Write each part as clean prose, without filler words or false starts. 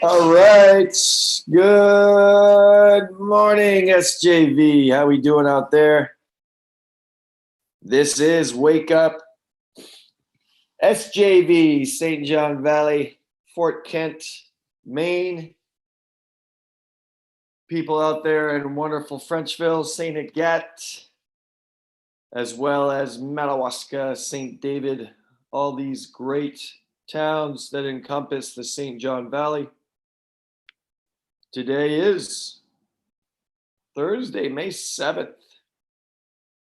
All right. Good morning, SJV. How we doing out there? This is Wake Up SJV, St. John Valley, Fort Kent, Maine. People out there in wonderful Frenchville, St. Agathe, as well as Madawaska, St. David, all these great towns that encompass the St. John Valley. Today is Thursday, May 7th.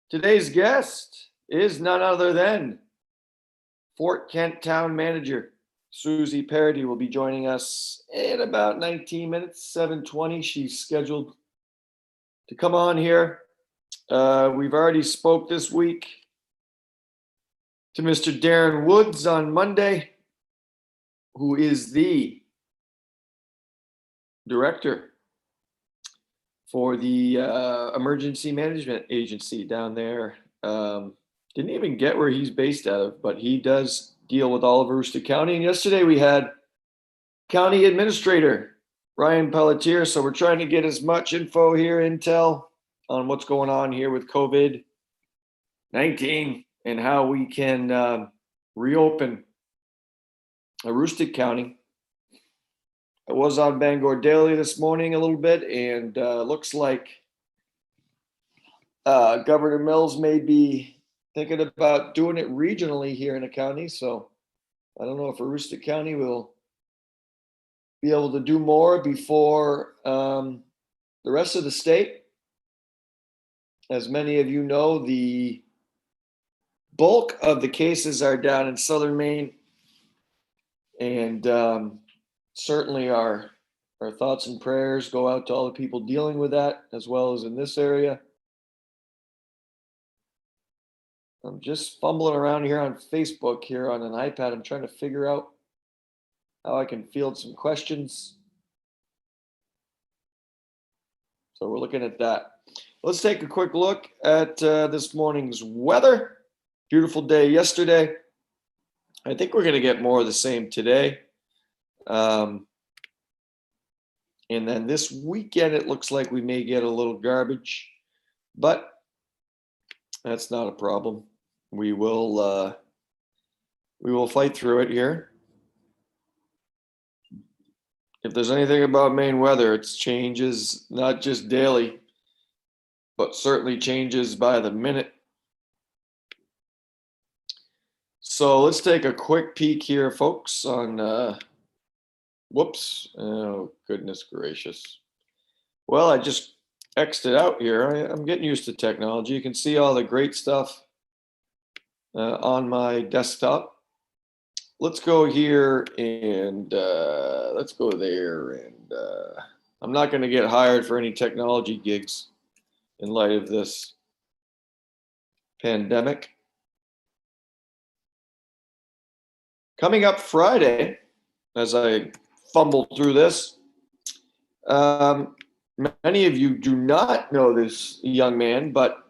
Today's guest is none other than Fort Kent Town Manager Susie Parody will be joining us in about 19 minutes, 7:20. She's scheduled to come on here. We've already spoke this week to Mr. Darren Woods on Monday, who is the director for the Emergency Management Agency down there. Didn't even get where he's based out of, but he does deal with all of Aroostook County. And yesterday we had County Administrator Ryan Pelletier. So we're trying to get as much info here, intel on what's going on here with COVID-19 and how we can reopen Aroostook County. I was on Bangor Daily this morning a little bit, and looks like Governor Mills may be thinking about doing it regionally here in the county. So I don't know if Aroostook County will be able to do more before the rest of the state. As many of you know, the bulk of the cases are down in southern Maine, and certainly our thoughts and prayers go out to all the people dealing with that, as well as in this area. I'm just fumbling around here on Facebook here on an iPad. I'm trying to figure out how I can field some questions. So we're looking at that. Let's take a quick look at this morning's weather. Beautiful day yesterday. I think we're going to get more of the same today. And then this weekend, it looks like we may get a little garbage, but that's not a problem. We will fight through it here. If there's anything about Maine weather, it changes not just daily, but certainly changes by the minute. So let's take a quick peek here, folks, on whoops. Oh, goodness gracious. Well, I just X'd it out here. I'm getting used to technology. You can see all the great stuff on my desktop. Let's go here and let's go there. And I'm not going to get hired for any technology gigs in light of this pandemic. Coming up Friday, as I fumble through this, many of you do not know this young man, but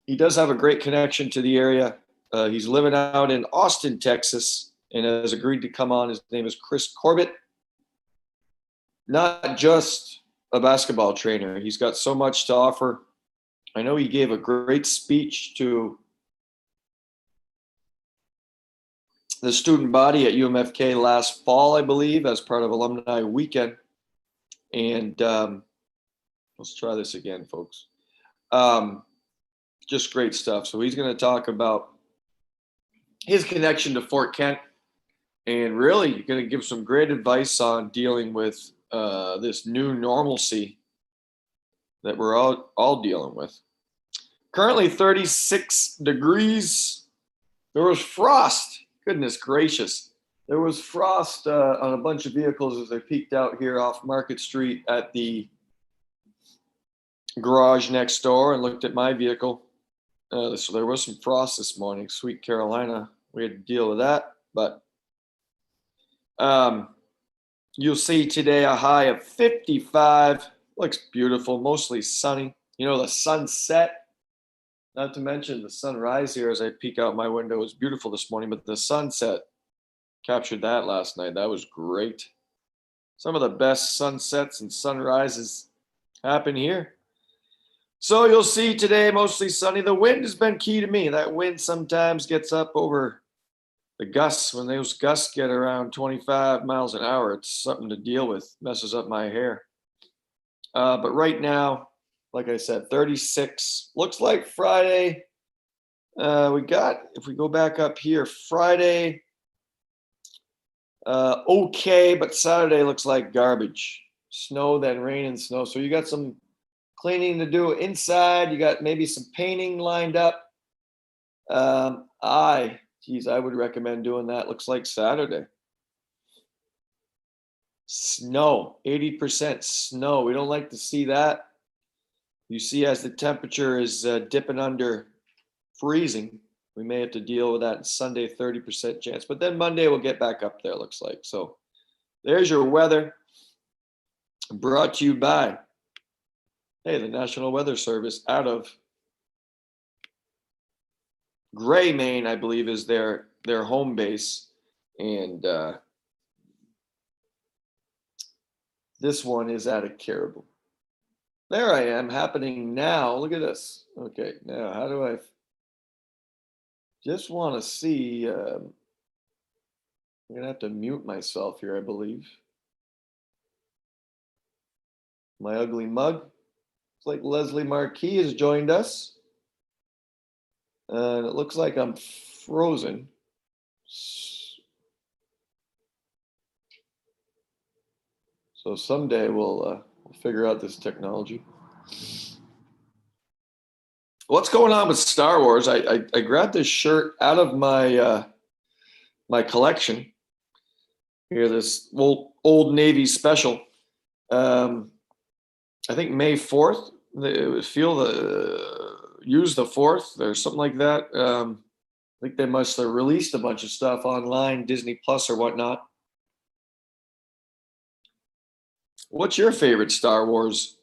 he does have a great connection to the area. He's living out in Austin, Texas, and has agreed to come on. His name is Chris Corbett. Not just a basketball trainer. He's got so much to offer. I know he gave a great speech to the student body at UMFK last fall, I believe, as part of Alumni Weekend. And let's try this again, folks. Just great stuff. So he's going to talk about his connection to Fort Kent, and really going to give some great advice on dealing with this new normalcy that we're all dealing with. Currently 36 degrees. There was frost. Goodness gracious. There was frost on a bunch of vehicles as I peeked out here off Market Street at the garage next door and looked at my vehicle. So there was some frost this morning, Sweet Carolina. We had to deal with that, but you'll see today a high of 55. Looks beautiful, mostly sunny. You know, the sunset, not to mention the sunrise here as I peek out my window, was beautiful this morning, but the sunset captured that last night. That was great. Some of the best sunsets and sunrises happen here. So you'll see today mostly sunny. The wind has been key to me. That wind sometimes gets up over the gusts. When those gusts get around 25 miles an hour, it's something to deal with. Messes up my hair. But right now, like I said, 36. Looks like Friday. We got, if we go back up here, Friday, okay, but Saturday looks like garbage. Snow, then rain and snow. So you got some cleaning to do inside. You got maybe some painting lined up. I would recommend doing that. Looks like Saturday. Snow, 80% snow. We don't like to see that. You see, as the temperature is dipping under freezing, we may have to deal with that. Sunday, 30% chance. But then Monday we'll get back up there, looks like. So there's your weather, brought to you by, hey, the National Weather Service out of Gray, Maine, I believe, is their home base. And this one is out of Caribou. There I am, happening now. Look at this. Okay, now how do I just want to see? I'm going to have to mute myself here, I believe. My ugly mug. It's like Leslie Marquis has joined us. And it looks like I'm frozen. So someday we'll figure out this technology. What's going on with Star Wars? I grabbed this shirt out of my my collection. Here, this old Navy special. I think May 4th. It was use the 4th or something like that. I think they must have released a bunch of stuff online, Disney Plus or whatnot. What's your favorite Star Wars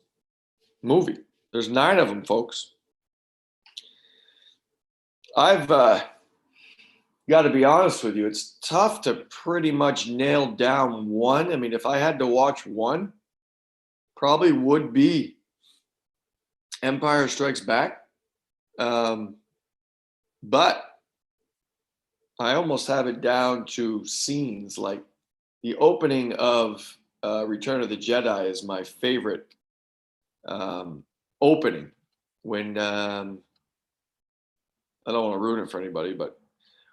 movie? There's 9 of them, folks. I've got to be honest with you. It's tough to pretty much nail down one. I mean, if I had to watch one, probably would be Empire Strikes Back. But I almost have it down to scenes. Like the opening of Return of the Jedi is my favorite opening. When I don't want to ruin it for anybody, but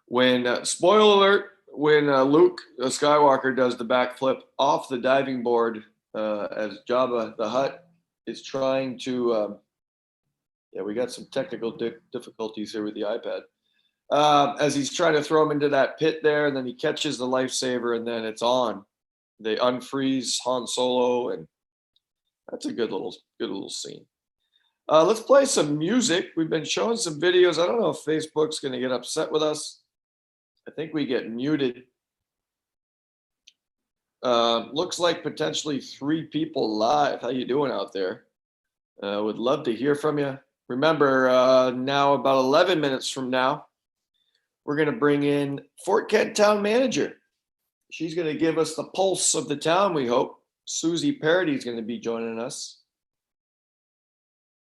when spoiler alert, when Luke Skywalker does the backflip off the diving board as Jabba the Hutt is trying to yeah, we got some technical difficulties here with the iPad. As he's trying to throw him into that pit there, and then he catches the lifesaver, and then it's on. They unfreeze Han Solo, and that's a good little scene. Let's play some music. We've been showing some videos. I don't know if Facebook's going to get upset with us. I think we get muted. Looks like potentially 3 people live. How you doing out there? Would love to hear from you. Remember, now about 11 minutes from now, we're going to bring in Fort Kent Town Manager. She's going to give us the pulse of the town, we hope. Susie Parody is going to be joining us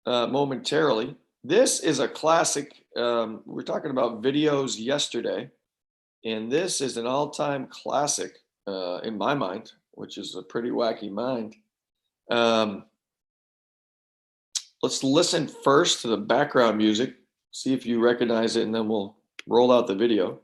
momentarily. This is a classic. We were talking about videos yesterday, and this is an all-time classic in my mind, which is a pretty wacky mind. Let's listen first to the background music, see if you recognize it, and then we'll roll out the video.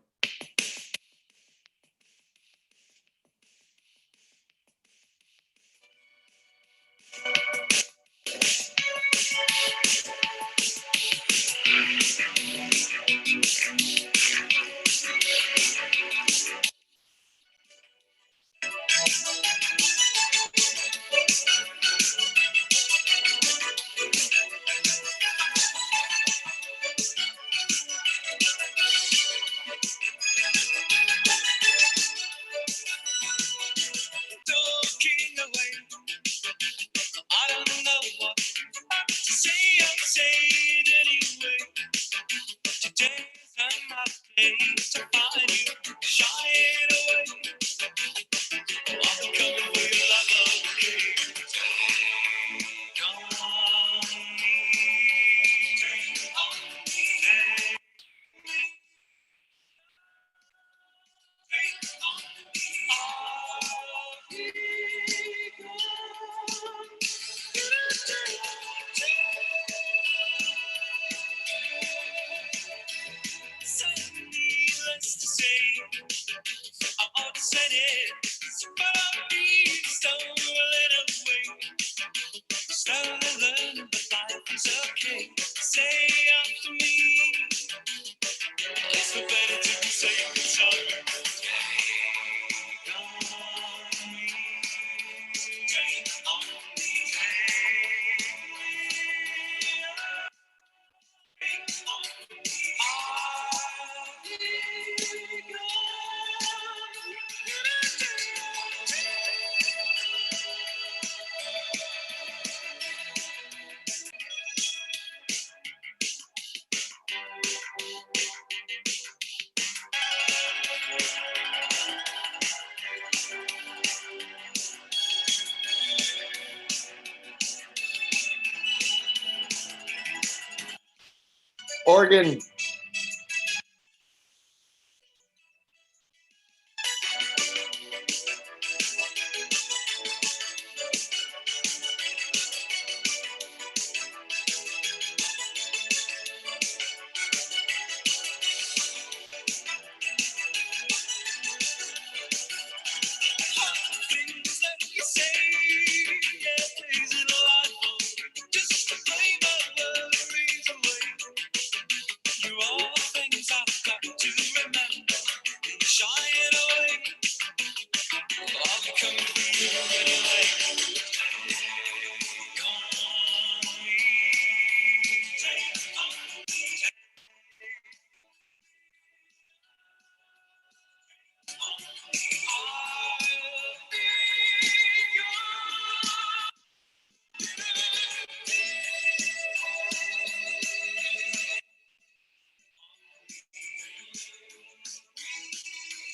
Morgan.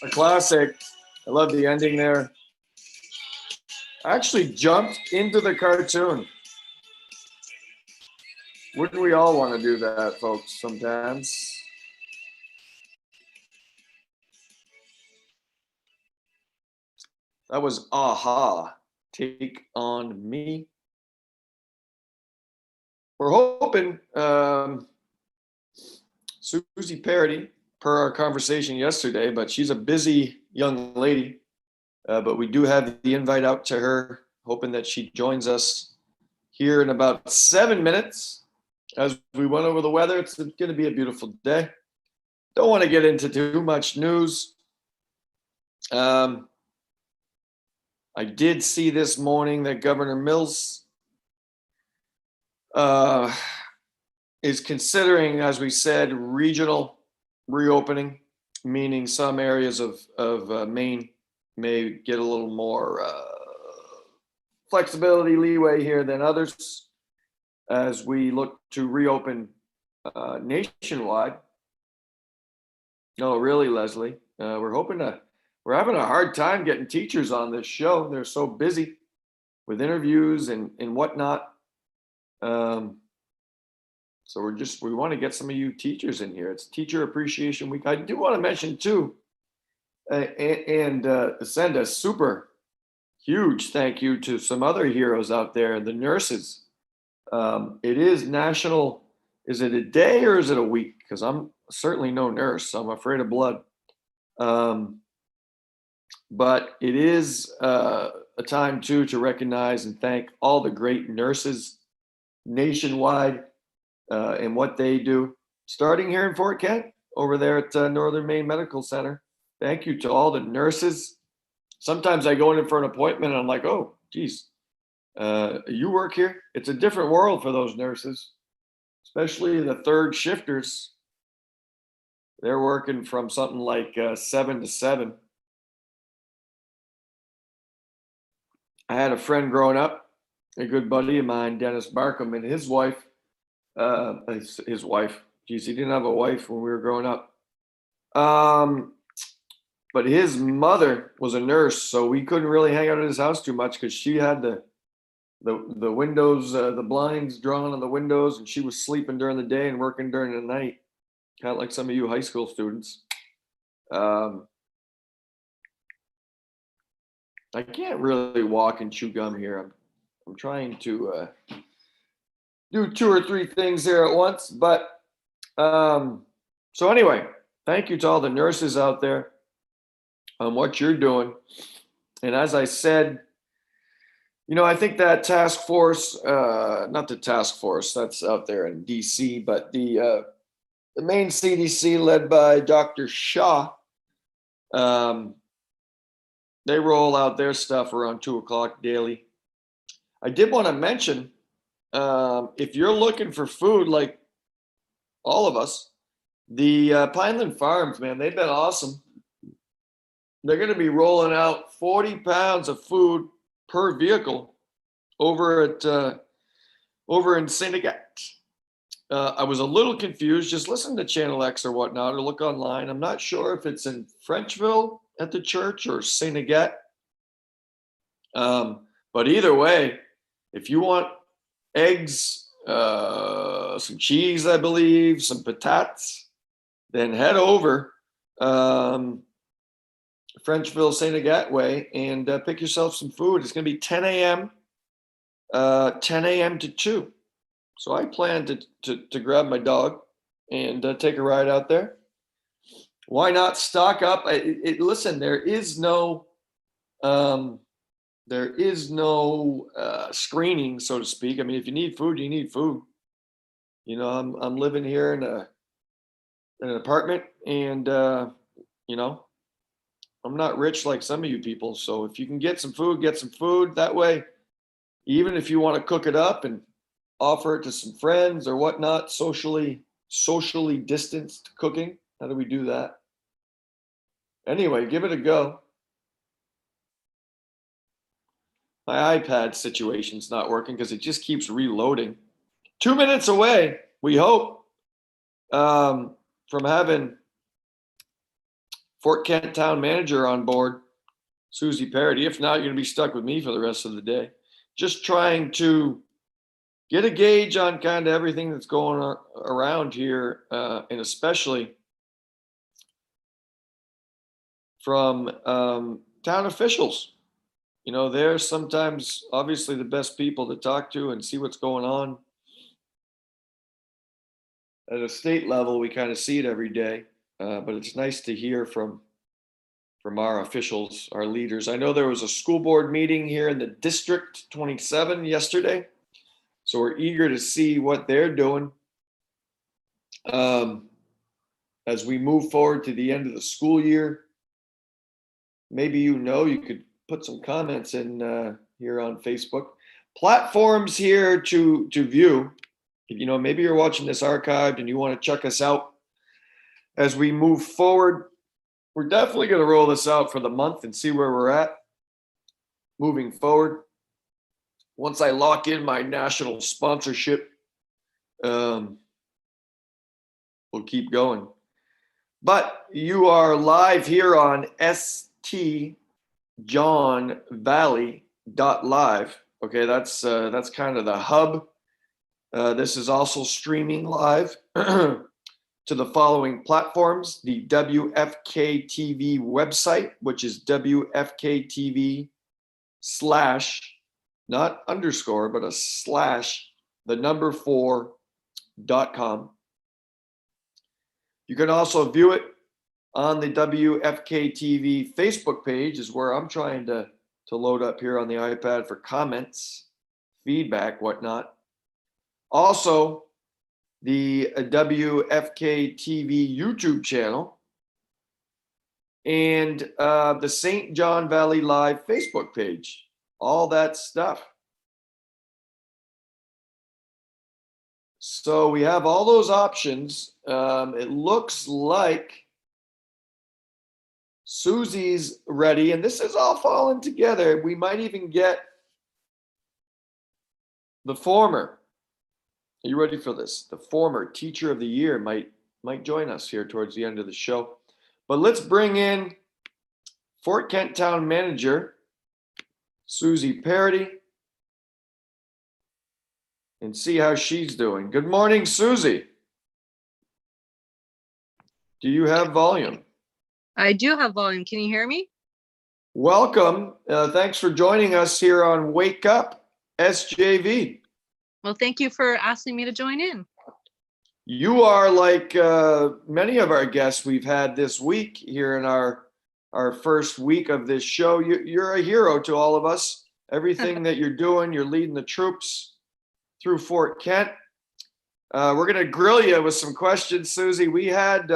A classic. I love the ending there. I actually jumped into the cartoon. Wouldn't we all want to do that, folks, sometimes? That was Aha, Take on Me. We're hoping Susie Parody, per our conversation yesterday, but she's a busy young lady. But we do have the invite out to her, hoping that she joins us here in about 7 minutes. As we went over the weather, it's going to be a beautiful day. Don't want to get into too much news. I did see this morning that Governor Mills is considering, as we said, regional reopening, meaning some areas of Maine may get a little more flexibility, leeway here than others as we look to reopen nationwide. No, really, Leslie, we're having a hard time getting teachers on this show. They're so busy with interviews and whatnot. So we want to get some of you teachers in here. It's Teacher Appreciation Week. I do want to mention too, and send a super huge thank you to some other heroes out there, the nurses. It is national. Is it a day or is it a week? Because I'm certainly no nurse, so I'm afraid of blood. But it is a time too to recognize and thank all the great nurses nationwide and what they do, starting here in Fort Kent over there at Northern Maine Medical Center. Thank you to all the nurses. Sometimes I go in for an appointment and I'm like, oh, geez, you work here? It's a different world for those nurses, especially the third shifters. They're working from something like 7 to 7. I had a friend growing up, a good buddy of mine, Dennis Barkham, and his wife, geez, he didn't have a wife when we were growing up. But his mother was a nurse, so we couldn't really hang out at his house too much because she had the windows, the blinds drawn on the windows, and she was sleeping during the day and working during the night, kind of like some of you high school students. I can't really walk and chew gum here. I'm trying to do 2 or 3 things there at once. But so anyway, thank you to all the nurses out there on what you're doing. And as I said, I think that task force, not the task force that's out there in DC, but the Maine CDC led by Dr. Shaw, they roll out their stuff around 2 o'clock daily. I did want to mention, if you're looking for food like all of us, the Pineland Farms, man, they've been awesome. They're going to be rolling out 40 pounds of food per vehicle over in St. Agathe. I was a little confused. Just listen to Channel X or whatnot, or look online. I'm not sure if it's in Frenchville at the church or St. Agathe. But either way, if you want eggs, some cheese, I believe, some patates. Then head over Frenchville, St. Agathe way, and pick yourself some food. It's going to be 10 a.m. 10 a.m. to 2. So I plan to grab my dog and take a ride out there. Why not stock up? Listen, there is no screening, so to speak. I mean, if you need food, you need food. You know, I'm living here in an apartment, and you know, I'm not rich like some of you people. So if you can get some food, get some food. That way, even if you want to cook it up and offer it to some friends or whatnot, socially distanced cooking. How do we do that? Anyway, give it a go. My iPad situation's not working because it just keeps reloading. 2 minutes away, we hope, from having Fort Kent Town Manager on board, Susie Parody. If not, you're going to be stuck with me for the rest of the day. Just trying to get a gauge on kind of everything that's going on around here, and especially from town officials. You know, they're sometimes obviously the best people to talk to and see what's going on. At a state level, we kind of see it every day, but it's nice to hear from our officials, our leaders. I know there was a school board meeting here in the District 27 yesterday, so we're eager to see what they're doing as we move forward to the end of the school year. Maybe you could put some comments in here on Facebook. Platforms here to view. You know, maybe you're watching this archived and you want to check us out as we move forward. We're definitely going to roll this out for the month and see where we're at moving forward. Once I lock in my national sponsorship, we'll keep going. But you are live here on stjohnvalley.live. Okay, that's kind of the hub. This is also streaming live to the following platforms: the WFK TV website, which is WFKTV/ not underscore, but a / the number 4.com. You can also view it on the WFK TV Facebook page, is where I'm trying to load up here on the iPad for comments, feedback, whatnot. Also, the WFK TV YouTube channel and the St. John Valley Live Facebook page. All that stuff. So we have all those options. It looks like Susie's ready, and this is all falling together. We might even get the former. Are you ready for this? The former Teacher of the Year might join us here towards the end of the show. But let's bring in Fort Kent Town Manager Susie Parody and see how she's doing. Good morning, Susie. Do you have volume? I do have volume. Can you hear me? Welcome. Thanks for joining us here on Wake Up SJV. Well, thank you for asking me to join in. You are like many of our guests we've had this week here in our first week of this show. You're a hero to all of us. Everything that you're doing, you're leading the troops through Fort Kent. We're going to grill you with some questions, Susie. We had,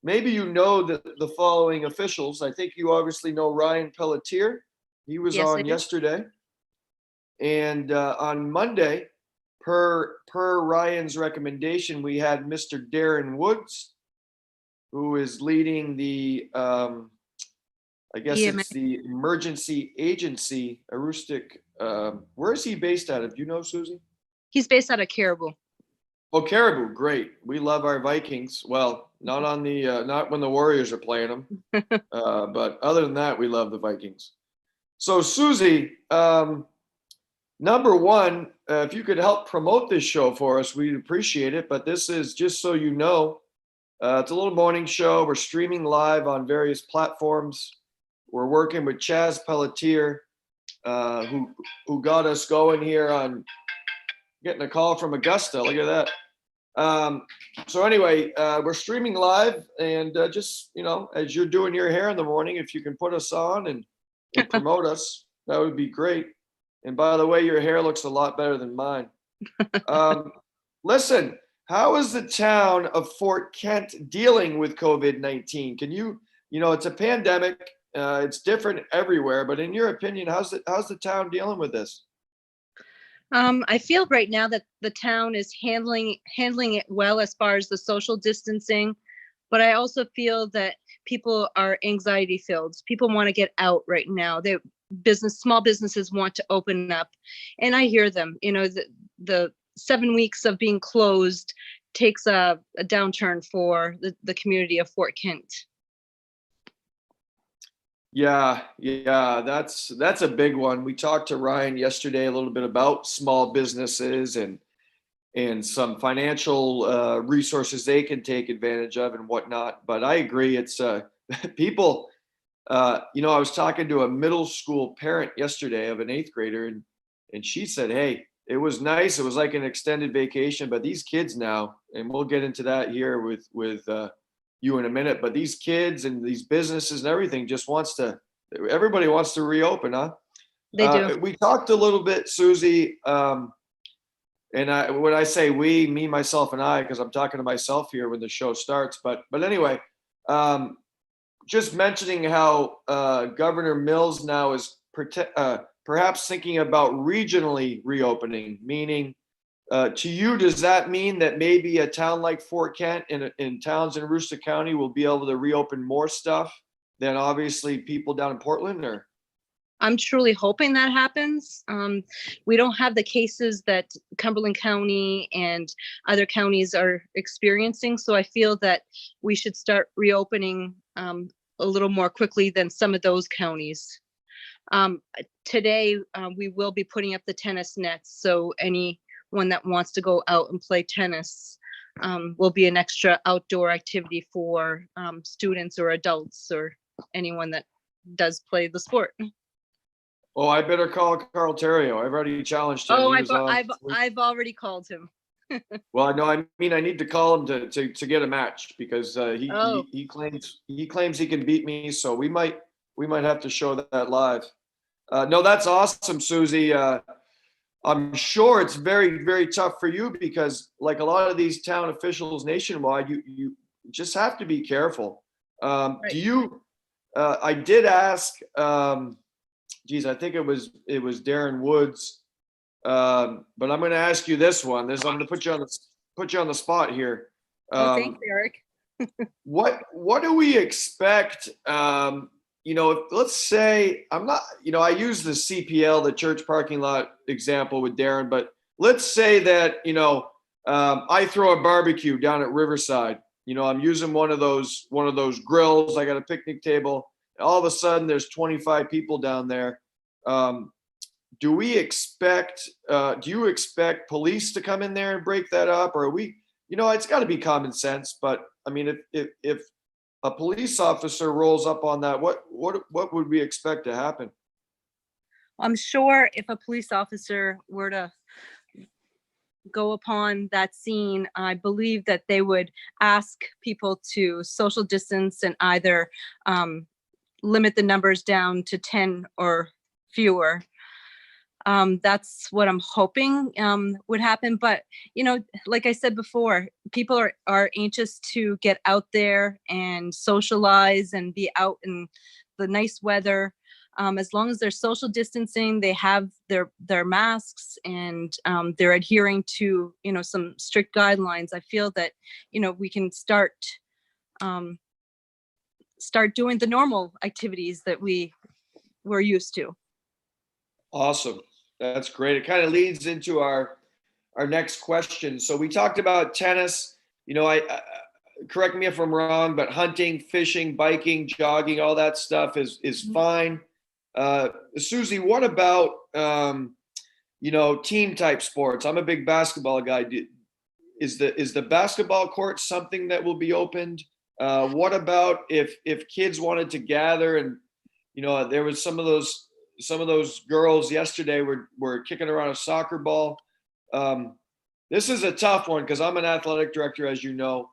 maybe you know the following officials. I think you obviously know Ryan Pelletier. He was on yesterday. And on Monday, per Ryan's recommendation, we had Mr. Darren Woods, who is leading the, I guess it's the emergency agency, Aroostook. Where is he based out of? Do you know, Susie? He's based out of Caribou. Oh, Caribou, great. We love our Vikings. Well, not on the not when the Warriors are playing them, but other than that, we love the Vikings. So, Susie, number one, if you could help promote this show for us, we'd appreciate it. But this is just so you know, it's a little morning show. We're streaming live on various platforms. We're working with Chaz Pelletier, who got us going here on getting a call from Augusta. Look at that. So anyway, we're streaming live, and just, as you're doing your hair in the morning, if you can put us on and promote us, that would be great. And by the way, your hair looks a lot better than mine. Listen, how is the town of Fort Kent dealing with COVID-19? Can you, it's a pandemic. It's different everywhere, but in your opinion, how's the town dealing with this? I feel right now that the town is handling it well as far as the social distancing, but I also feel that people are anxiety filled. People want to get out right now. Small businesses want to open up, and I hear them. The 7 weeks of being closed takes a downturn for the community of Fort Kent. Yeah, that's a big one. We talked to Ryan yesterday a little bit about small businesses and some financial resources they can take advantage of and whatnot. But I agree, it's people. I was talking to a middle school parent yesterday of an 8th grader, and she said, "Hey, it was nice. It was like an extended vacation, but these kids now," and we'll get into that here with you in a minute, but these kids and these businesses and everything everybody wants to reopen, huh? They do. We talked a little bit, Susie, and when I say we, me, myself, and I, because I'm talking to myself here when the show starts, but anyway, just mentioning how Governor Mills now is perhaps thinking about regionally reopening, meaning to you, does that mean that maybe a town like Fort Kent and towns in Aroostook County will be able to reopen more stuff than obviously people down in Portland? Or I'm truly hoping that happens. We don't have the cases that Cumberland County and other counties are experiencing, so I feel that we should start reopening a little more quickly than some of those counties. Today, we will be putting up the tennis nets, so anyone that wants to go out and play tennis will be an extra outdoor activity for students or adults or anyone that does play the sport. Oh, I better call Carl Terrio. I've already challenged him. Oh, I've already called him. Well, no, I mean, I need to call him to get a match because he claims he can beat me. So we might have to show that live. No, that's awesome, Susie. I'm sure it's very, very tough for you because, like a lot of these town officials nationwide, you just have to be careful. Right. Do you? I did ask. I think it was Darren Woods. But I'm going to ask you this one. I'm going to put you on the spot here. Thanks, Eric. What do we expect? Let's say I use the CPL, the church parking lot example with Darren, but let's say that, I throw a barbecue down at Riverside. I'm using one of those grills. I got a picnic table. All of a sudden there's 25 people down there. Do you expect police to come in there and break that up? Or it's got to be common sense, but I mean, if a police officer rolls up on that, what would we expect to happen? I'm sure if a police officer were to go upon that scene, I believe that they would ask people to social distance and either limit the numbers down to 10 or fewer. That's what I'm hoping would happen. But, like I said before, people are anxious to get out there and socialize and be out in the nice weather. As long as they're social distancing, they have their masks and they're adhering to, some strict guidelines. I feel that, we can start doing the normal activities that we're used to. Awesome. That's great. It kind of leads into our next question. So we talked about tennis. I correct me if I'm wrong, but hunting, fishing, biking, jogging, all that stuff is fine. Susie, what about team type sports. I'm a big basketball guy. Is the basketball court something that will be opened? What about if kids wanted to gather and there was some of those girls yesterday were kicking around a soccer ball. This is a tough one because I'm an athletic director, as you know.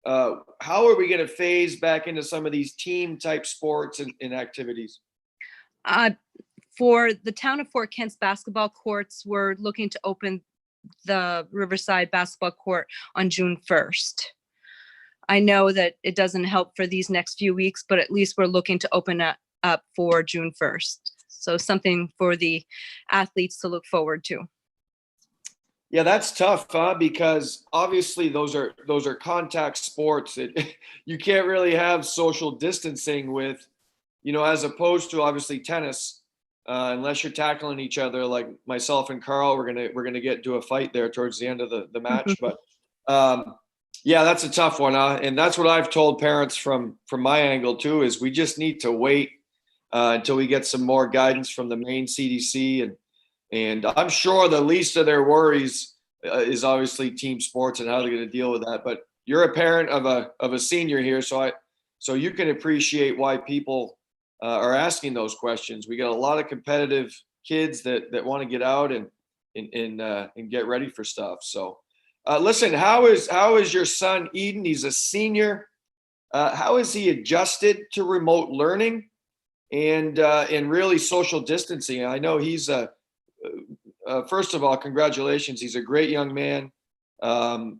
How are we going to phase back into some of these team type sports and activities? For the town of Fort Kent's basketball courts, we're looking to open the Riverside basketball court on June 1st. I know that it doesn't help for these next few weeks, but at least we're looking to open it up for June 1st. So something for the athletes to look forward to. Yeah, that's tough, huh? Because obviously those are contact sports. You can't really have social distancing with, as opposed to obviously tennis, unless you're tackling each other like myself and Carl. We're gonna get into a fight there towards the end of the match. But yeah, that's a tough one, huh? And that's what I've told parents from my angle too. Is we just need to wait until we get some more guidance from the Maine CDC and I'm sure the least of their worries is obviously team sports and how they're going to deal with that. But you're a parent of a senior here, so you can appreciate why people are asking those questions. We got a lot of competitive kids that want to get out and get ready for stuff. So, listen, how is your son Eden? He's a senior. How is he adjusted to remote learning and really social distancing? I know he's first of all, congratulations. He's a great young man. And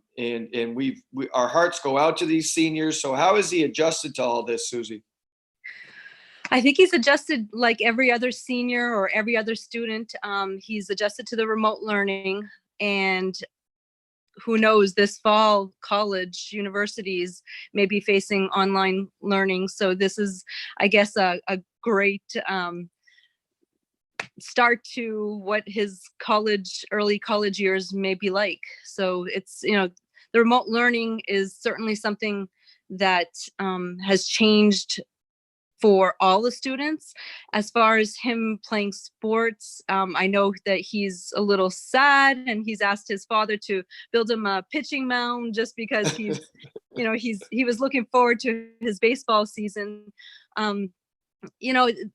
our hearts go out to these seniors. So how is he adjusted to all this, Susie? I think he's adjusted like every other senior or every other student. He's adjusted to the remote learning, and who knows, this fall, college, universities may be facing online learning. So this is, I guess, a great start to what his early college years may be like. So it's, the remote learning is certainly something that has changed for all the students. As far as him playing sports, I know that he's a little sad, and he's asked his father to build him a pitching mound just because he's, he was looking forward to his baseball season.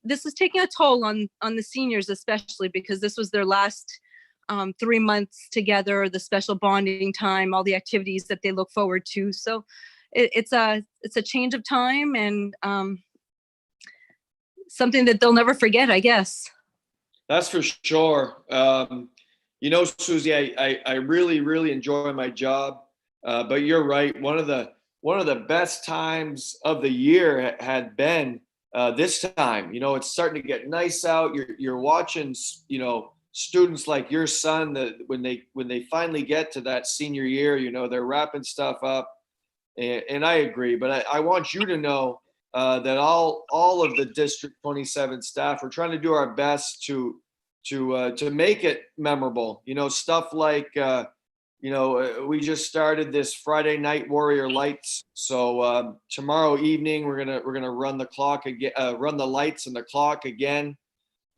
This is taking a toll on the seniors, especially because this was their last 3 months together, the special bonding time, all the activities that they look forward to. So it's a change of time and something that they'll never forget, I guess. That's for sure. Susie, I really, really enjoy my job, but you're right. One of the best times of the year had been this time. It's starting to get nice out. You're watching, students like your son that when they finally get to that senior year, they're wrapping stuff up, and I agree. But I want you to know that all of the District 27 staff, we're trying to do our best to make it memorable. Stuff like we just started this Friday Night Warrior Lights. So tomorrow evening we're gonna run the clock again, run the lights and the clock again,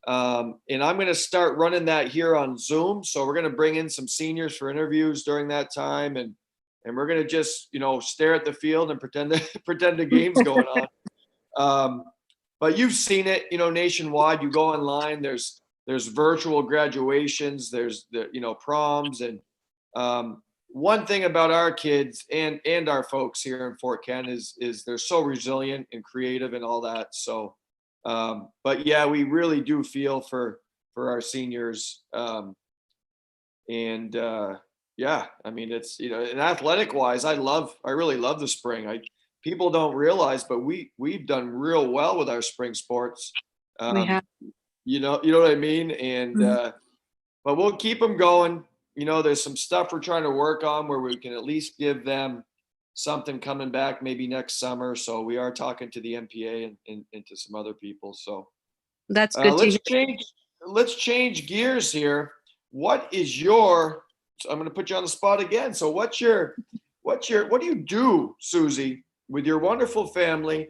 and I'm gonna start running that here on Zoom. So we're gonna bring in some seniors for interviews during that time, and we're gonna just stare at the field and pretend the game's going on. But you've seen it, nationwide. You go online. There's virtual graduations. There's the proms, and one thing about our kids and our folks here in Fort Kent is they're so resilient and creative and all that. So, but yeah, we really do feel for our seniors. Yeah, I mean, it's, and athletic wise, I really love the spring. People don't realize, but we've done real well with our spring sports. We have. You know what I mean? And, but we'll keep them going. There's some stuff we're trying to work on where we can at least give them something coming back maybe next summer. So we are talking to the MPA and to some other people. So that's good. Let's change gears here. What is your, so I'm going to put you on the spot again. So what do you do, Susie, with your wonderful family?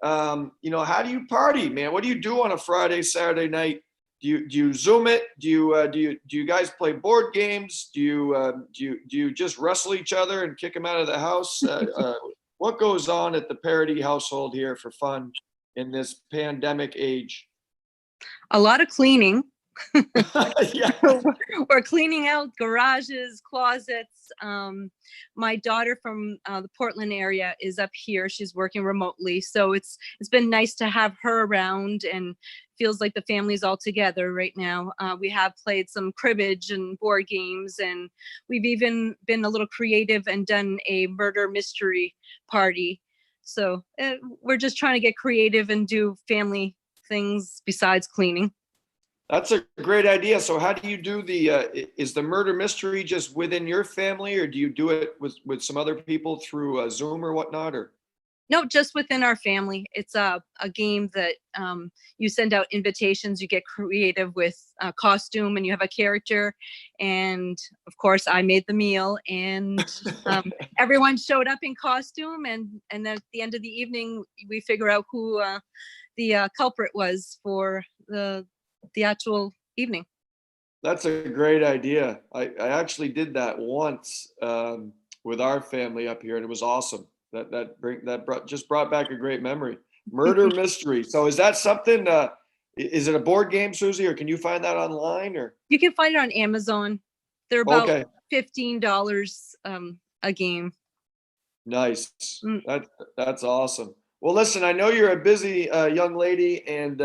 How do you party, man? What do you do on a Friday, Saturday night Do you Zoom it? Do you guys play board games? Do you just wrestle each other and kick them out of the house? What goes on at the Parody household here for fun in this pandemic age? A lot of cleaning. Yeah. We're cleaning out garages, closets. My daughter from the Portland area is up here. She's working remotely, so it's been nice to have her around, and feels like the family's all together right now. We have played some cribbage and board games, and we've even been a little creative and done a murder mystery party. So we're just trying to get creative and do family things besides cleaning. That's a great idea. So how do you do is the murder mystery just within your family, or do you do it with some other people through Zoom or whatnot, or? No, just within our family. It's a game that you send out invitations, you get creative with a costume, and you have a character. And of course, I made the meal, and everyone showed up in costume. And then at the end of the evening, we figure out who the culprit was for the actual evening. That's a great idea. I actually did that once with our family up here, and it was awesome. Just brought back a great memory. Murder mystery. So is that something? Is it a board game, Susie, or can you find that online? Or You can find it on Amazon. They're about okay, $15 a game. nice. Mm. That's awesome. Well, listen, I know you're a busy young lady, and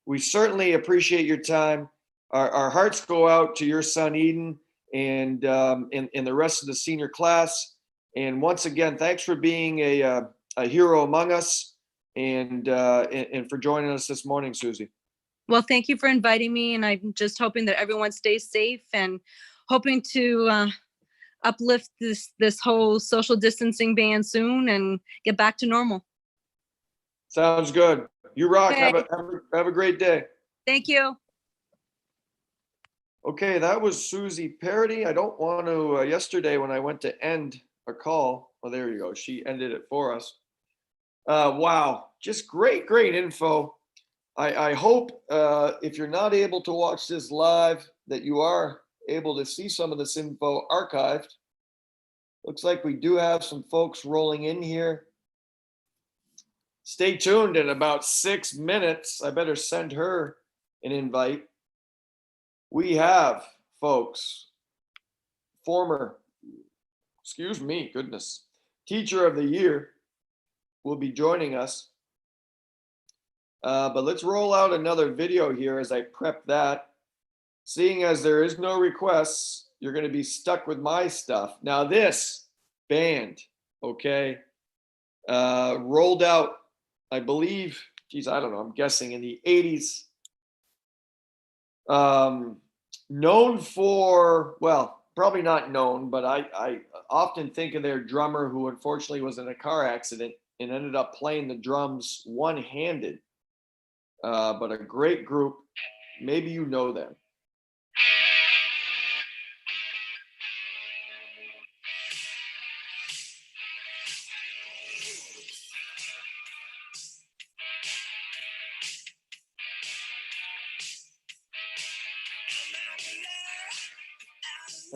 we certainly appreciate your time. Our hearts go out to your son Eden and the rest of the senior class. And once again, thanks for being a hero among us, and for joining us this morning, Susie. Well, thank you for inviting me, and I'm just hoping that everyone stays safe, and hoping to uplift this whole social distancing ban soon and get back to normal. Sounds good. You rock. Okay. Have a great day. Thank you. Okay, that was Susie Parody. I don't want to. Yesterday, when I went to end a call, well, there you go. She ended it for us. Wow, just great info. I hope if you're not able to watch this live, that you are able to see some of this info archived. Looks like we do have some folks rolling in here. Stay tuned in about 6 minutes. I better send her an invite. We have, folks, teacher of the year will be joining us. But let's roll out another video here as I prep that. Seeing as there is no requests, you're going to be stuck with my stuff. Now this band, okay, rolled out, I believe, geez, I don't know, I'm guessing in the 80s. Known for, well, probably not known, but I often think of their drummer, who unfortunately was in a car accident and ended up playing the drums one-handed. But a great group. Maybe you know them.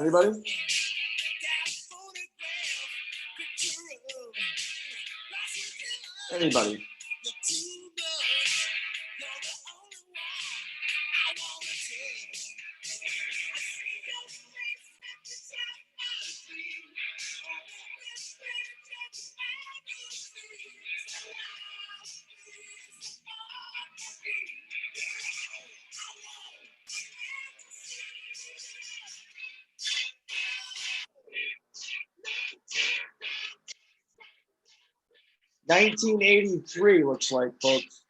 Anybody? Anybody? $1983 looks like, folks.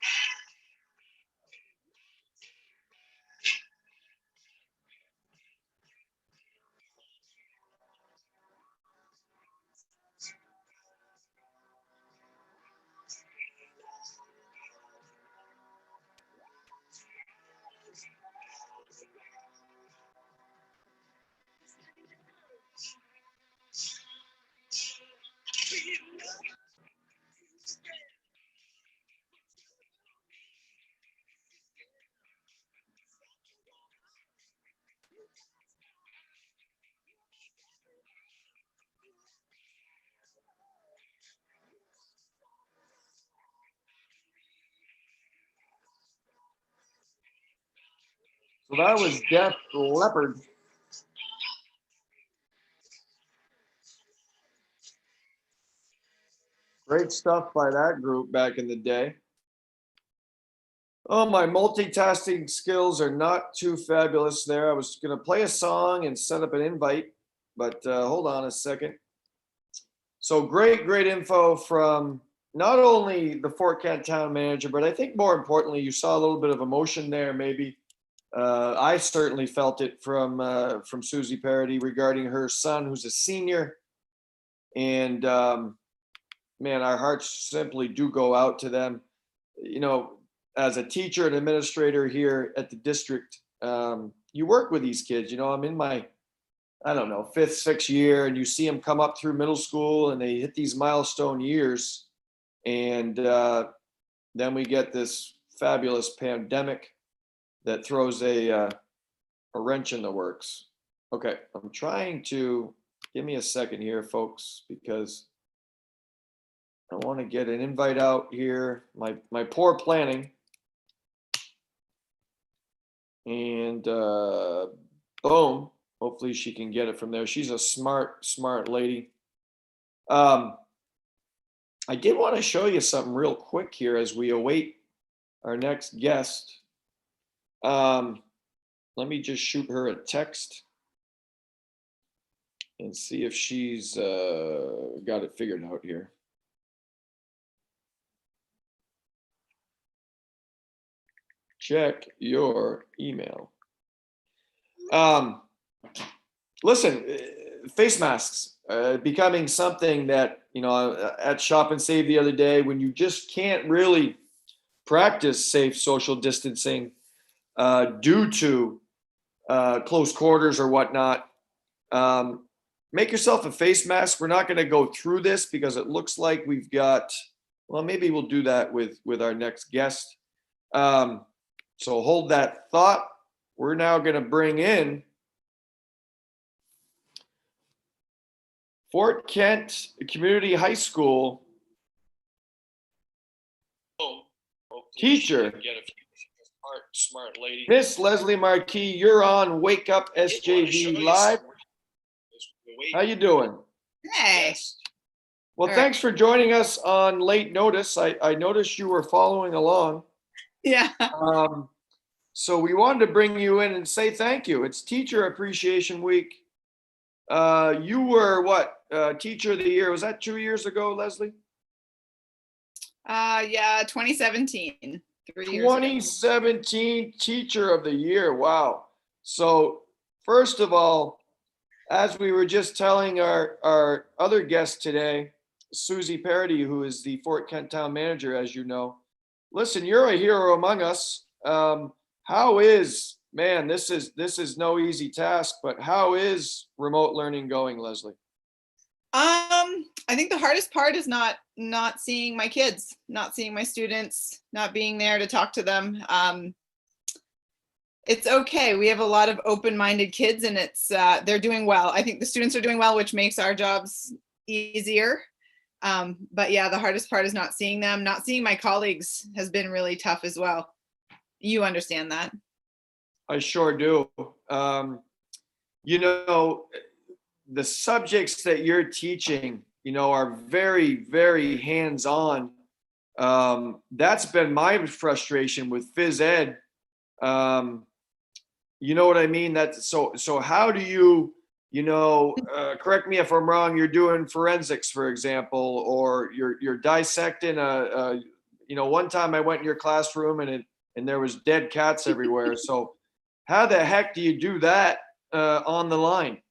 So that was Def Leppard. Great stuff by that group back in the day. Oh, my multitasking skills are not too fabulous there. I was going to play a song and set up an invite, but hold on a second. So great info from not only the Fort Kent town manager, but I think more importantly, you saw a little bit of emotion there, maybe. I certainly felt it from Susie Parody regarding her son, who's a senior. And man, our hearts simply do go out to them. You know, as a teacher and administrator here at the district, you work with these kids. You know, I'm in my, I don't know, 5th, 6th year, and you see them come up through middle school and they hit these milestone years. And then we get this fabulous pandemic that throws a wrench in the works. Okay, I'm trying to, give me a second here, folks, because I want to get an invite out here. My poor planning. And boom, hopefully she can get it from there. She's a smart lady. I did want to show you something real quick here as we await our next guest. Let me just shoot her a text and see if she's got it figured out here. Check your email. Listen, face masks becoming something that, you know, at Shop and Save the other day, when you just can't really practice safe social distancing due to close quarters or whatnot. Make yourself a face mask. We're not going to go through this because it looks like we've got, well, maybe we'll do that with our next guest. So hold that thought. We're now going to bring in Fort Kent Community High School teacher, smart lady, Miss Leslie Marquis. You're on Wake Up SJV Live. How you doing? Hey. Well, thanks for joining us on late notice. I noticed you were following along. Yeah. So we wanted to bring you in and say thank you. It's Teacher Appreciation Week. You were what? Teacher of the Year. Was that 2 years ago, Leslie? Yeah, 2017. 3 years 2017 Teacher of the Year. Wow. So first of all, as we were just telling our other guest today, Susie Parody, who is the Fort Kent Town Manager, as you know, listen, you're a hero among us. How is, man, this is no easy task, but how is remote learning going, Leslie? I think the hardest part is not seeing my kids, not seeing my students, not being there to talk to them. It's okay. We have a lot of open-minded kids, and it's they're doing well. I think the students are doing well, which makes our jobs easier. But yeah, the hardest part is not seeing them. Not seeing my colleagues has been really tough as well. You understand that? I sure do. You know, the subjects that you're teaching, you know, are very, very hands-on. That's been my frustration with phys ed. You know what I mean? That's so how do you, you know, correct me if I'm wrong, you're doing forensics, for example, or you're dissecting you know, one time I went in your classroom and there was dead cats everywhere. So how the heck do you do that on the line?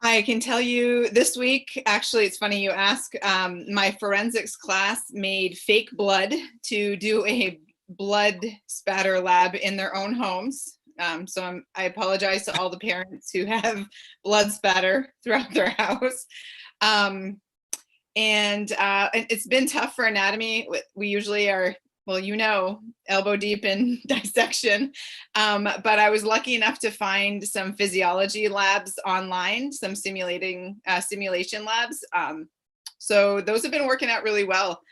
I can tell you this week, actually, it's funny you ask, my forensics class made fake blood to do a blood spatter lab in their own homes. So I apologize to all the parents who have blood spatter throughout their house. And it's been tough for anatomy. We usually are, well, you know, elbow deep in dissection. But I was lucky enough to find some physiology labs online, some simulation labs. So those have been working out really well.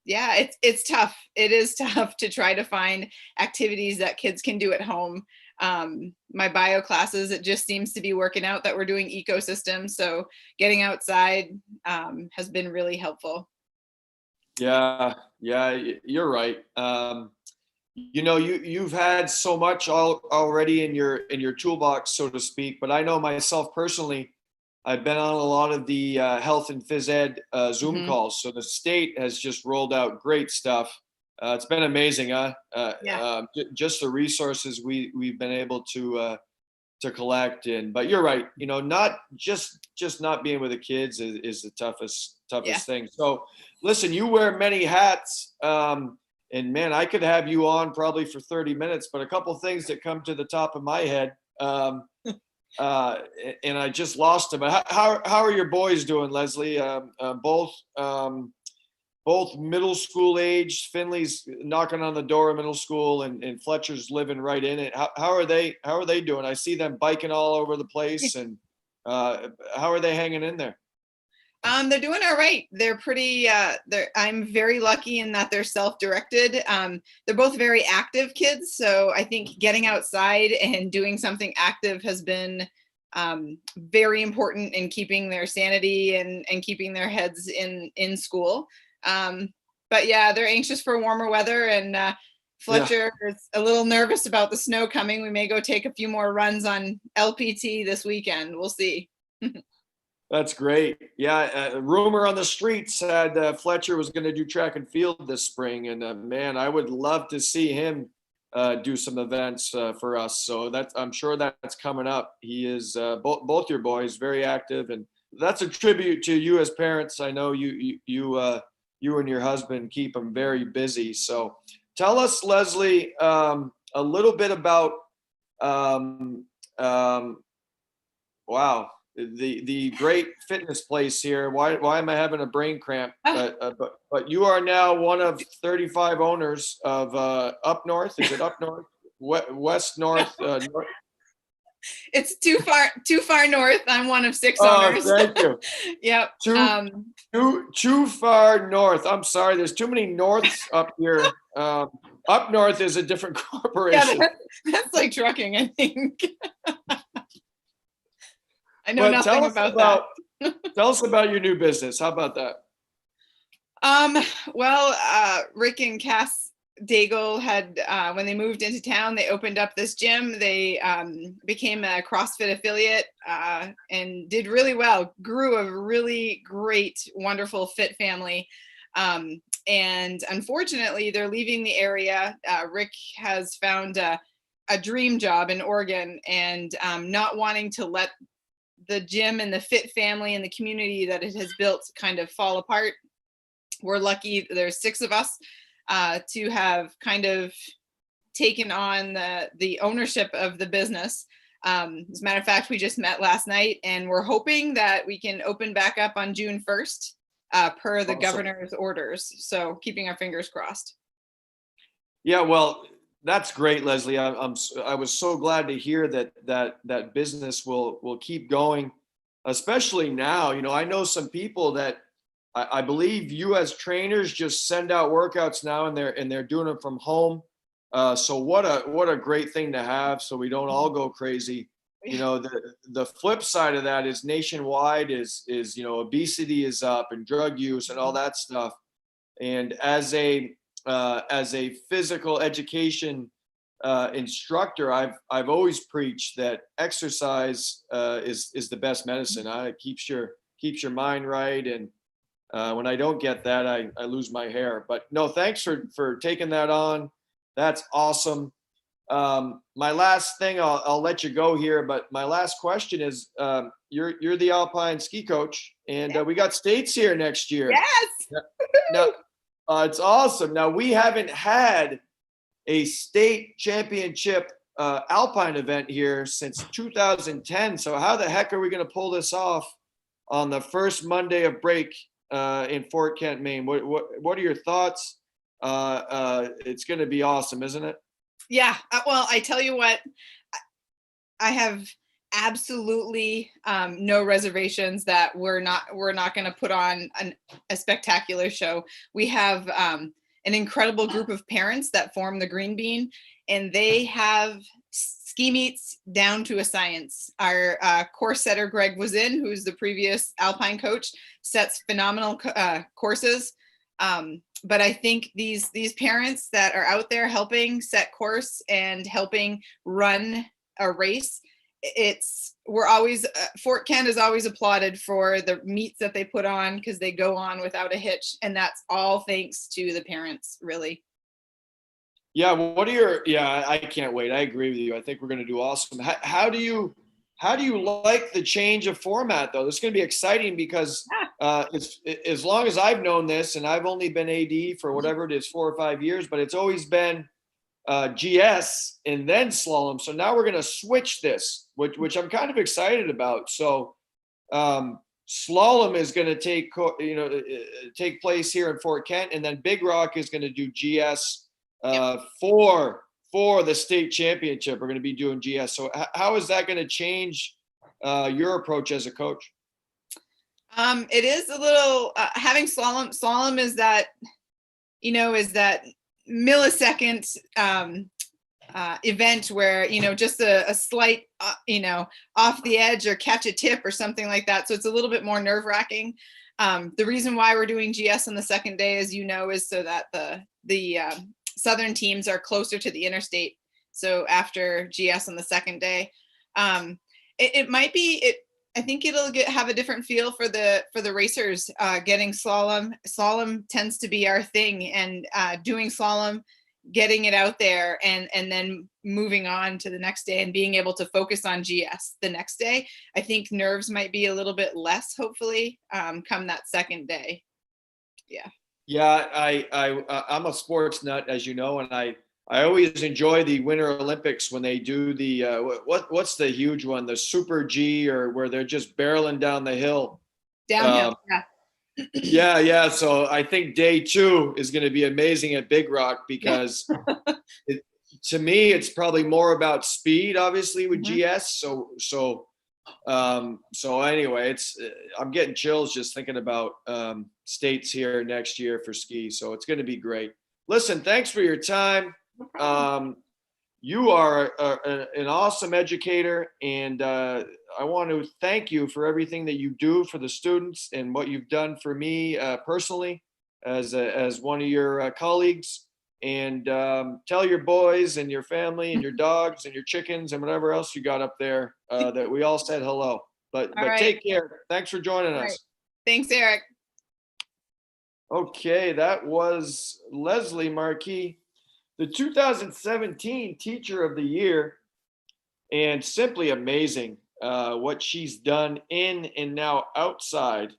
Yeah, it's tough. It is tough to try to find activities that kids can do at home. My bio classes, it just seems to be working out that we're doing ecosystems. So getting outside has been really helpful. Yeah, you're right. You've had so much already in your toolbox, so to speak. But I know myself personally, I've been on a lot of the health and phys ed Zoom Mhm. calls. So the state has just rolled out great stuff. It's been amazing, huh? Yeah. Just the resources we've been able to collect. But you're right. Not just not being with the kids is the toughest Yeah. thing. So listen, you wear many hats. And man, I could have you on probably for 30 minutes, but a couple things that come to the top of my head. And I just lost them. How are your boys doing, Leslie? Both middle school age. Finley's knocking on the door of middle school, and Fletcher's living right in it. How are they doing? I see them biking all over the place, and how are they hanging in there? They're doing all right. They're pretty, I'm very lucky in that they're self-directed. They're both very active kids. So I think getting outside and doing something active has been very important in keeping their sanity and keeping their heads in school. But yeah, they're anxious for warmer weather, and Fletcher is a little nervous about the snow coming. We may go take a few more runs on LPT this weekend. We'll see. That's great. Yeah, rumor on the street said Fletcher was going to do track and field this spring, and man, I would love to see him do some events for us. So I'm sure that's coming up. He is both your boys very active, and that's a tribute to you as parents. I know you and your husband keep them very busy. So tell us, Leslie, a little bit about wow. The great fitness place here. Why am I having a brain cramp? But you are now one of 35 owners of Up North. Is it Up North? West North? North? It's too far north. I'm one of 6 Oh, owners. thank you. Yep. Too far north. I'm sorry. There's too many norths up here. Up North is a different corporation. Yeah, that's like trucking, I think. I know But nothing about that. Tell us about your new business. How about that? Well, Rick and Cass Daigle had, when they moved into town, they opened up this gym. They became a CrossFit affiliate and did really well, grew a really great, wonderful fit family. And unfortunately, they're leaving the area. Rick has found a dream job in Oregon, and not wanting to let the gym and the fit family and the community that it has built kind of fall apart. We're lucky there's 6 of us to have kind of taken on the ownership of the business. As a matter of fact, we just met last night, and we're hoping that we can open back up on June 1st per the Awesome. governor's orders. So keeping our fingers crossed. Yeah, well, that's great, Leslie. I was so glad to hear that business will keep going, especially now. I know some people that I believe you as trainers just send out workouts now, and they're doing it from home. So what a great thing to have, so we don't all go crazy. The flip side of that is nationwide is obesity is up, and drug use and all that stuff. And as a physical education instructor, I've always preached that exercise is the best medicine. It keeps your mind right, and when I don't get that, I lose my hair. But no, thanks for taking that on. That's awesome. My last thing, I'll let you go here, but my last question is, you're the Alpine ski coach, and we got states here next year. Yes. Now, it's awesome. Now, we haven't had a state championship Alpine event here since 2010. So how the heck are we going to pull this off on the first Monday of break in Fort Kent, Maine? What are your thoughts? It's going to be awesome, isn't it? Yeah. Well, I tell you what, I have absolutely no reservations that we're not going to put on a spectacular show. We have an incredible group of parents that form the Green Bean, and they have ski meets down to a science. Our course setter Greg was who's the previous Alpine coach, sets phenomenal courses. But I think these parents that are out there helping set course and helping run a race, we're always Fort Kent is always applauded for the meets that they put on, because they go on without a hitch, and that's all thanks to the parents, really. Yeah, I can't wait. I agree with you. I think we're going to do awesome. How do you like the change of format, though? This is going to be exciting because as long as I've known this, and I've only been AD for whatever it is, 4 or 5 years, but it's always been GS and then slalom. So now we're going to switch this, which I'm kind of excited about. So slalom is going to take place here in Fort Kent, and then Big Rock is going to do GS for the state championship. We're going to be doing GS. So how is that going to change your approach as a coach? It is a little having slalom is that millisecond event where just a slight off the edge or catch a tip or something like that. So it's a little bit more nerve-wracking. The reason why we're doing GS on the second day, as you know, is so that the southern teams are closer to the interstate. So after GS on the second day, it might be I think it'll have a different feel for the racers getting slalom. Slalom tends to be our thing, and doing slalom, getting it out there, and then moving on to the next day and being able to focus on GS the next day. I think nerves might be a little bit less, hopefully, come that second day. Yeah. Yeah, I'm a sports nut, as you know, and I always enjoy the Winter Olympics when they do the what's the huge one, the Super G, or where they're just barreling down the hill. Downhill. Yeah. So I think day 2 is going to be amazing at Big Rock, because to me it's probably more about speed, obviously, with GS. So anyway, I'm getting chills just thinking about states here next year for ski. So it's going to be great. Listen, thanks for your time. You are an awesome educator, and I want to thank you for everything that you do for the students and what you've done for me personally as one of your colleagues. And tell your boys and your family and your dogs and your chickens and whatever else you got up there that we all said hello. But right. Take care. Thanks for joining us. Right. Thanks, Eric. Okay, that was Leslie Marquis, the 2017 Teacher of the Year, and simply amazing what she's done in and now outside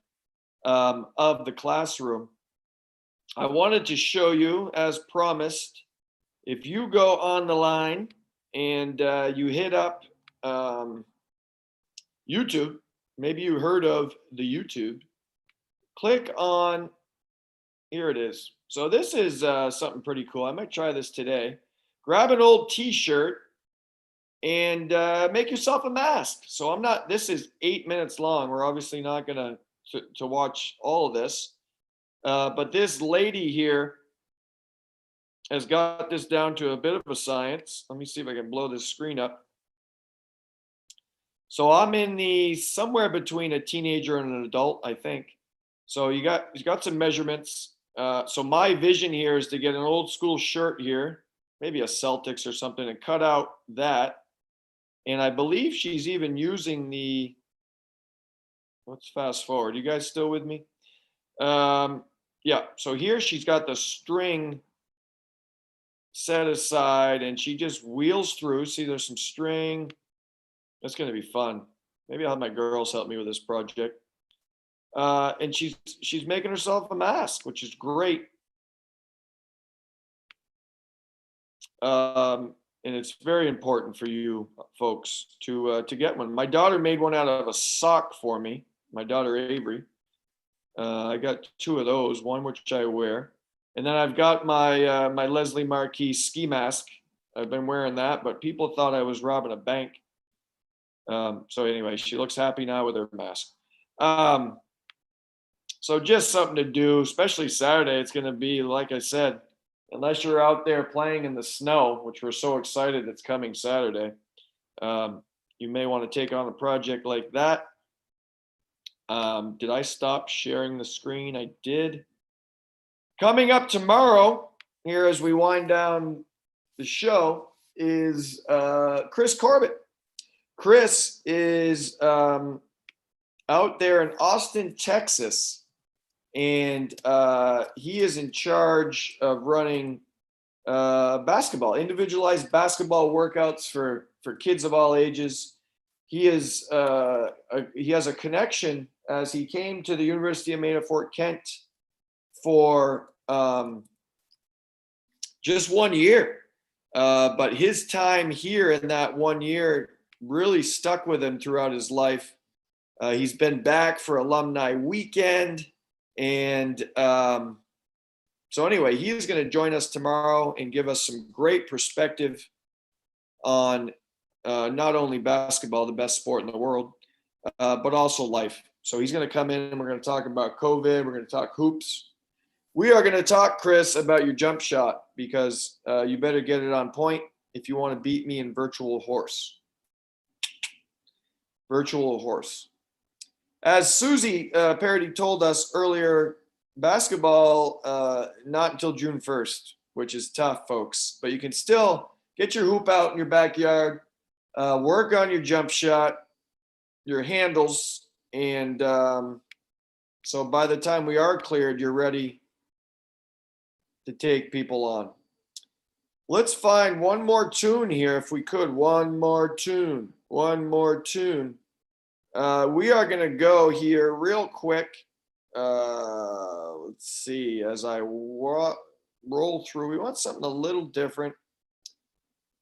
of the classroom. I wanted to show you, as promised, if you go on the line and you hit up YouTube, maybe you heard of the YouTube, click on, here it is. So this is something pretty cool. I might try this today. Grab an old t-shirt and make yourself a mask. So this is 8 minutes long. We're obviously not going to watch all of this. But this lady here has got this down to a bit of a science. Let me see if I can blow this screen up. So I'm in somewhere between a teenager and an adult, I think. So you got some measurements. So my vision here is to get an old school shirt here, maybe a Celtics or something, and cut out that. And I believe she's even using let's fast forward. You guys still with me? Yeah, so here she's got the string set aside and she just wheels through. See, there's some string. That's going to be fun. Maybe I'll have my girls help me with this project. And she's making herself a mask, which is great. And it's very important for you folks to get one. My daughter made one out of a sock for me. My daughter Avery. I got 2 of those, one which I wear. And then I've got my my Leslie Marquis ski mask. I've been wearing that, but people thought I was robbing a bank. So anyway, she looks happy now with her mask. So just something to do, especially Saturday. It's going to be, like I said, unless you're out there playing in the snow, which we're so excited it's coming Saturday, you may want to take on a project like that. Did I stop sharing the screen? I did. Coming up tomorrow, here as we wind down the show, is Chris Corbett. Chris is out there in Austin, Texas, and he is in charge of running basketball, individualized basketball workouts for kids of all ages. He has a connection, as he came to the University of Maine at Fort Kent for just 1 year. But his time here in that 1 year really stuck with him throughout his life. He's been back for alumni weekend. And so anyway, he is going to join us tomorrow and give us some great perspective on not only basketball, the best sport in the world, but also life. So he's going to come in and we're going to talk about COVID. We're going to talk hoops. We are going to talk, Chris, about your jump shot, because you better get it on point if you want to beat me in virtual horse. Virtual horse. As Susie Parody told us earlier, basketball not until June 1st, which is tough, folks. But you can still get your hoop out in your backyard, work on your jump shot, your handles, and so by the time we are cleared, you're ready to take people on. Let's find one more tune here, if we could. One more tune. We are going to go here real quick. Let's see, as I roll through, we want something a little different.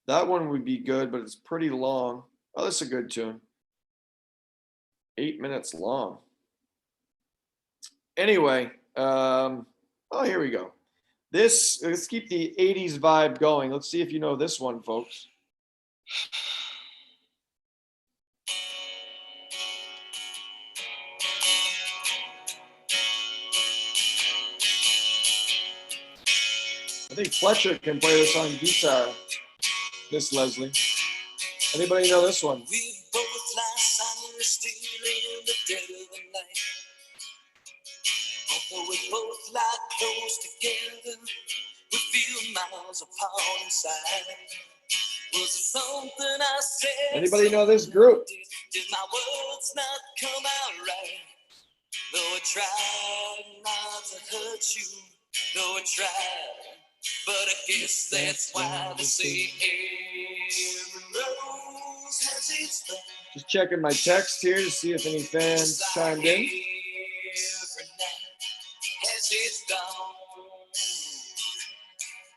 That one would be good, but it's pretty long. Oh, that's a good tune. 8 minutes long. Anyway, here we go. Let's keep the 80s vibe going. Let's see if you know this one, folks. I think Fletcher can play this on guitar. Miss Leslie. Anybody know this one? We both lie silently in the dead of the night. Although we both lie close together, we feel miles apart inside. Was it something I said? Anybody know this group? Did my words not come out right? Though I tried not to hurt you, though I tried. But I guess that's why they say every rose has its thorn. Just checking my text here to see if any fans chimed in. Every night has its dawn.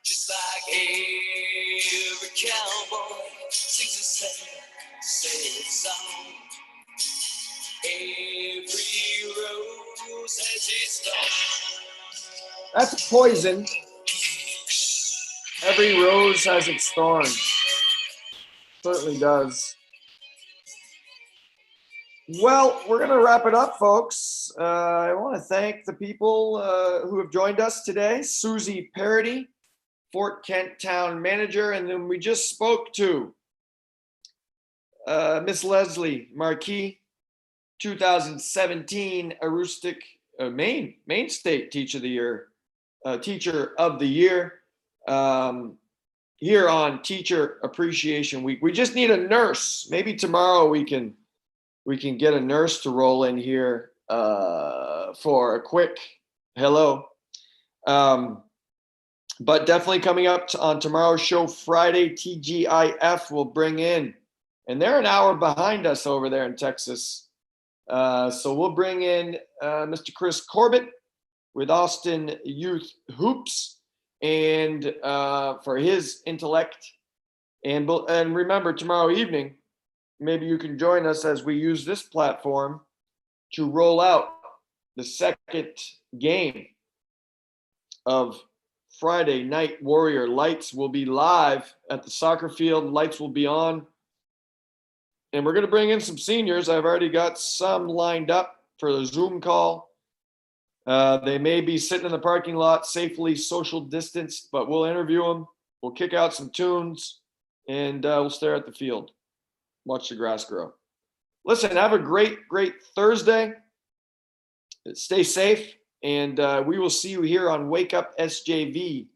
Just like every cowboy sings a sad song. Every rose has its dawn. That's Poison. Every rose has its thorn. Certainly does. Well, we're going to wrap it up, folks. I want to thank the people who have joined us today. Susie Parody, Fort Kent Town Manager, and then we just spoke to Miss Leslie Marquis, 2017 Aroostook Maine State Teacher of the Year. Here on Teacher Appreciation Week. We just need a nurse. Maybe tomorrow we can get a nurse to roll in here for a quick hello. But definitely coming up on tomorrow's show, Friday, TGIF will bring in, and they're an hour behind us over there in Texas. So we'll bring in Mr. Chris Corbett with Austin Youth Hoops, and for his intellect. And remember, tomorrow evening, maybe you can join us as we use this platform to roll out the second game of Friday Night Warrior. Lights will be live at the soccer field. Lights will be on. And we're going to bring in some seniors. I've already got some lined up for the Zoom call. They may be sitting in the parking lot safely social distanced, but we'll interview them. We'll kick out some tunes and we'll stare at the field, watch the grass grow. Listen, have a great Thursday. Stay safe, and we will see you here on Wake Up SJV